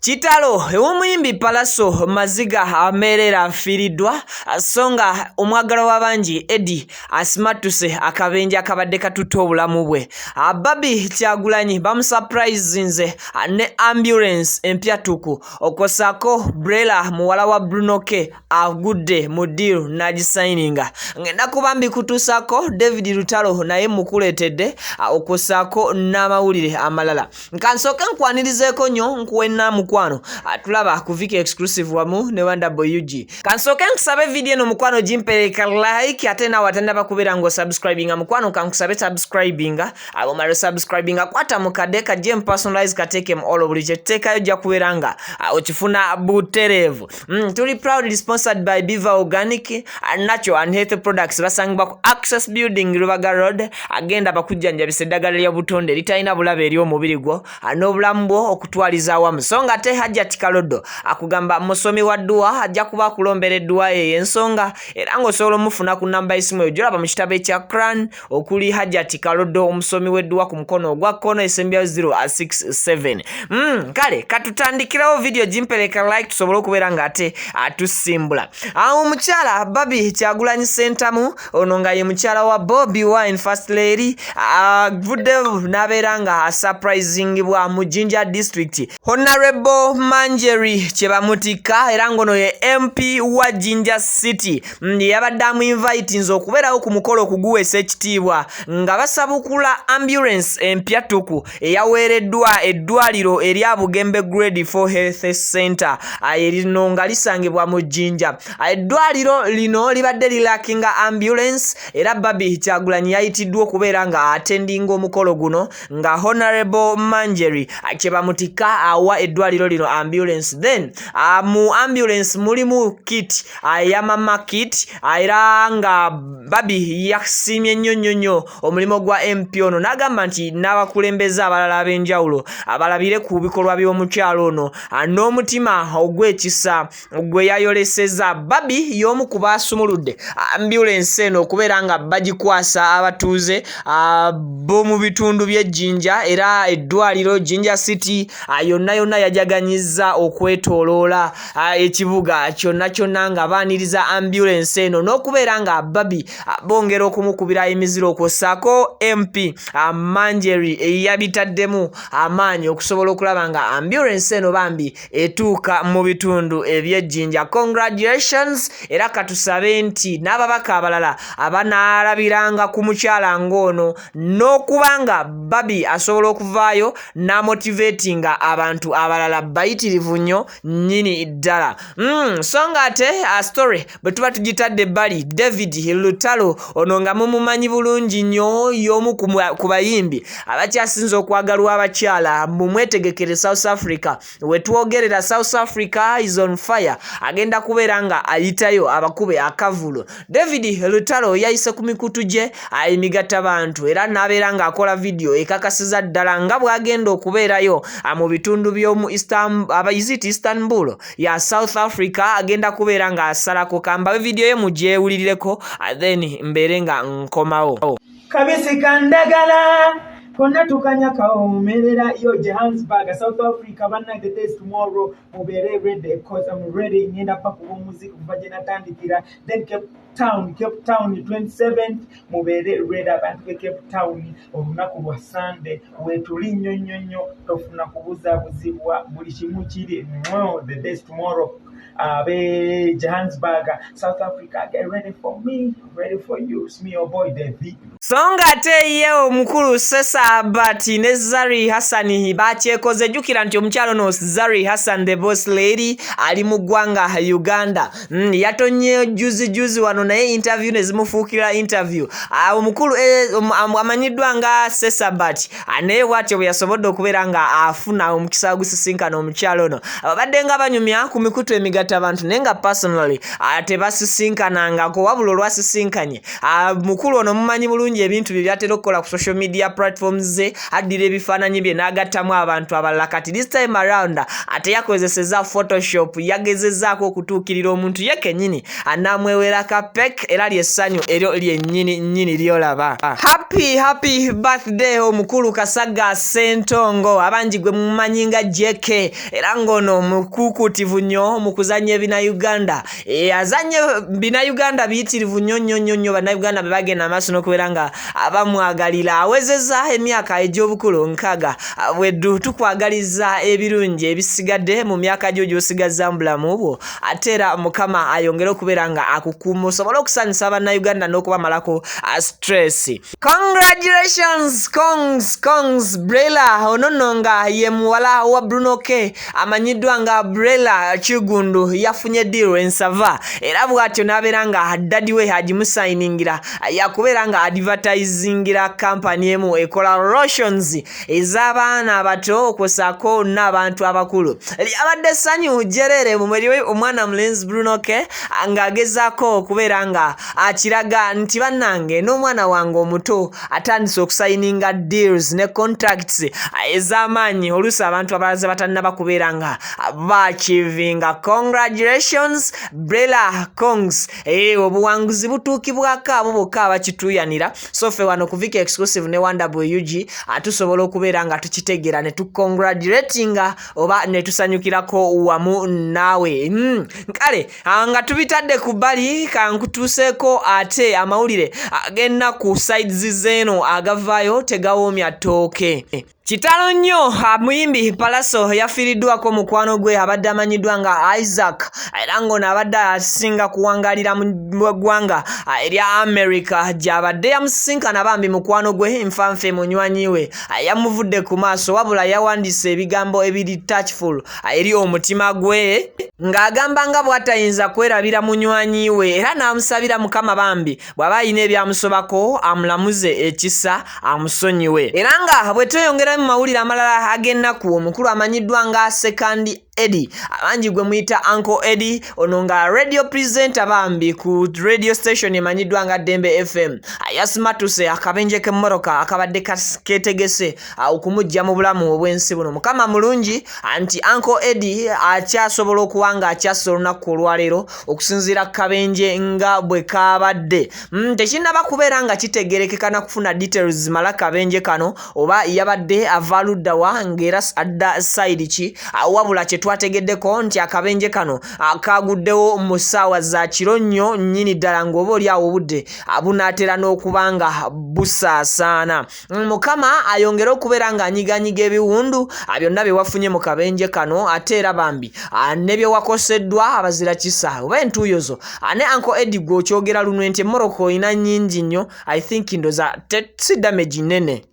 Kitalo ew'omuyimbi Palaso Maziga amerera afiiriddwa songa omwagala w'abangi Eddie asimatuse akabenje akabadde katutte obulamu bwe. Barbie Kyagulanyi bamusurprisinze ne ambulance empyatuku okosako Brella muwala wa Bruno K agudde mu deal n'agisayininga. Ngenda kuba mbikutuusako David Lutalo naye mukuleetedde okosako n'amawulire amalala. Nkansooke nkwanirizeeko nnyo nkuwenna mukwano tulaba ku Viki exclusive wamu ne wali. Kansooke nkusabe video eno mukwano gimpereka like ate nawe atandaba kubeera ng'osubscribinga mukwano kankusabe subscribinga abomala subscribinga kwata mu kadde kajje personalize kateeke mu all buli kyeteekayo ojja kubeera nga okifuna butereevu. Tuli proudly sponsored by Biva Organic Natural and Healthy Products basangibwa ku Access Building Lubaga Road agenda bakujjanjabisa eddagala lya butonde litalina bulabe eri omubiri gwo n'obulamu bwo okutwaliza awamu. Songa ate Hajjati Kalodo akugamba musomi wa dduwa ajja kuba akulombera edduwa y'ensonga era ng'osobola omufuna ku namba y'essimu eyo gyolaba mu kitabo ekya Quran okuli Hajjati Kalodo omusomi w'edduwa ku mukono ogwa kkono esembyayo 067. Kale katutandikirawo video gimpereka like tusobole okubeera nga ate atusimbula. Omukyala Barbie Kyagulanyi Sentamu ono nga ye mukyala wa Bobi Wine First Lady avudde n'abeera nga surprisingibwa mu Jinja District. Honorable Manjeri kyebamutika era ngono ye MP wa Jinja City yabadde amuinvitinze okubeerawo ku mukolo okuguweesa ekitiibwa nga basabukula ambulance empyatuku eyaweereddwa eddwaliro erya Bugembe Grade 4 Health Center erino nga lisangibwa mu Jinja. Eddwaliro lino libadde lilakinga ambulance era Barbie Kyagulanyi yayitiddwa okubeera nga attendinga omukolo guno nga Honorable Manjeri kyebamutika awa eddwaliro lino ambulance. Then mu ambulance mulimu kit ya mama kit era nga Barbie yasimye nnyo omulimu gwa MP ono n'agamba nti n'abakulembeze abalala ab'enjawulo abalabire ku bikolwa by'omukyalo ono n'omutima ogw'ekisa gwe yayoleseza. Barbie y'omu ku baasumuludde ambulance eno okubeera nga bagikwasa abatuuze b'omu bitundu by'Ejjinja era eddwaliro Jinja City yonna yajaganyizza okwetooloola ekibuga kyonna nga baaniriza ambulance eno n'okubeera nga Barbie bongera okumukubira emiziro okwosaako MP Manjeri eyabitaddemu amaanyi okusobola okulaba nga ambulance eno bambi etuuka mu bitundu eby'Ejjinja. Congratulations era katusabe nti n'ababaka abalala abanaalabiranga ku mukyala ng'ono n'okubanga Barbie asobola okuvaayo n'amotivatinga abantu abalala bayitirivu nnyo nnyini ddala. So nga ate story bwe tuba tugitadde ebbali David Lutalo ono nga mumumanyi bulungi nnyo y'omu ku bayimbi abakyasinze okwagalwa abakyala mumwetegekere South Africa. We twogerera South Africa is on fire agenda kubeera nga ayitayo abakube akavulo. David Lutalo yayise ku mikutu gye ayimigatta bantu era n'abeera nga akola video ekakasiza ddala nga bw'agenda okubeerayo mu bitundu by'omu Istanbul ya South Africa agenda kubeera nga asalako kamba video ye mugyewulirireko then mbeere nga nkomawo. Kabisi kandagala konna tukanya kaomerera yo Johannesburg South Africa banna the days tomorrow mubere ready cause I'm ready nyenda pa ku muziki kuva je natandikira then Cape Town 27th mubere ready abantu be Cape Town olunaku lwa Sunday wetuli nnyonnyo tofuna kubuza buzibwa buli kimu kiri the days tomorrow be Johannesburg South Africa get ready for me, ready for you. It's me your boy David. Songa ate ye omukulu Sesa Bati ne Zari Hassan bakyekoze jukira nti omukyalo no Zari Hassan the boss lady ali mu ggwanga Uganda. Yatonye juzi wano naye interview ne zimufuukira interview. Omukulu amanyiddwa nga Sesa Bati naye bwatyo bwe yasobodde okubeera nga afuna omukisa ogusisinkana omukyalo no abadde nga banyumya ku mikutu emigatte agatta abantu nenga personally tebasisinkanangako wabula olwasisinkanye mukulu ono mumanyi bulungi ebintu bye byatera okukola ku social media platforms ze addira ebifaananyi bye n'agattamu abantu abalala kati this time around ate yakozeseza photoshop yagezezzaako okutuukirira omuntu ye kennyini anamwewera kapek era lyessanyu eryo lyennyini lyolaba. Happy birthday omukulu Kasaga Sentongo abangi gwe mumanyi nga JK era ngono mukukutivu nnyo mu kuzannya ebina Uganda azanye bina Uganda biyitirivu nnyo bannayuganda be bagenda amaaso n'okubeera nga abamwagalira awezezza emyaka egy'obukulu 6 bweddu tukwagaliza ebirungi ebisigadde mu myaka gyo gy'osigazza mu bulamu bwo ate era Mukama ayongere okubeera nga akukuuma osobole okusanyusa abannayuganda n'okubamalako stress. Congratulations Kongs Brela onononga ye muwala wa Bruno K amanyiddwa nga Brela Kigundu yafunye deal ensava era bw'atyo n'abeera nga daddy we agimusayiningira yakubeera nga advertisingira company emu ekola lotions ez'abaana abato okwosaako n'abantu abakulu. Abadde essanyu jerere mu mweri omwana mulenzi Bruno K ng'agezaako okubeera nga akiraga nti bannange n'omwana wange omuto atandise okusayininga deals ne contracts ez'amaanyi oluusi abantu abalaze batannaba kubeera nga baachivinga. Congratulations Brela Kongs obuwanguzi butuukibwako abo bokka abakituuyanira so ffe wano ku Viki Exclusive ne WG tusobola okubeera nga tukitegeera ne tukongratulatinga oba ne tusanyukirako wamu naawe. Kale nga tubitadde ku bbali kankutuuseeko ate amawulire agenda ku sides zeeno agavaayo tegawoomya ttooke. Kitalo nnyo muyimbi Palaso yafiiriddwako mukwano gwe abadde amanyiddwa nga Isaac era ng'ono abadde asinga kuwangalira mu ggwanga erya America gy'abadde yamusisinkana bambi mukwano gwe nfanfe munywanyi we yamuvudde ku maaso wabula yawandiise ebigambo ebiri touchful eri omutima gwe ng'agamba nga bw'atayinza kwerabira munywanyi we era n'amusabira Mukama bambi bw'aba alina ebyamusobako amulamuze ekisa amusonyiwe. Era nga bwe tweyongera mu mawulire amalala ag'ennaku omukulu amanyiddwa nga Second Eddie abangi gwe muyita Uncle Eddie ono nga radio presenter bambi ku radio station emanyiddwa nga Dembe FM yasimatuse akabenje k'emmoroka akabadde ketegese okumujja mu bulamu obw'ensi buno. Mukama mulungi anti Uncle Eddie akyasobola okuba nga akyassa olunaku olwaleero okusinziira ku kabenje nga bwe kabadde tekinnaba kubeera nga kitegerekeka na kufuna details mala kabenje kano oba yabadde ava ludda wa ng'era adda side ki wabula kye twategeddeko nti akabenje kano akaguddewo mu ssaawa za kiro nnyo nnyini ddala ng'oba oli awo obudde bunaatera n'okuba nga busaasaana. Mukama ayongere okubeera nga anyiganyiga ebiwundu byonna bye wafunye mu kabenje kano ate era bambi ne bye wakoseddwa abazira kisa oba entuuyo zo ne Uncle Eddie gw'okyogera luno nti emmoroko oyina nnyingi nnyo I think ndoza si damage nnene.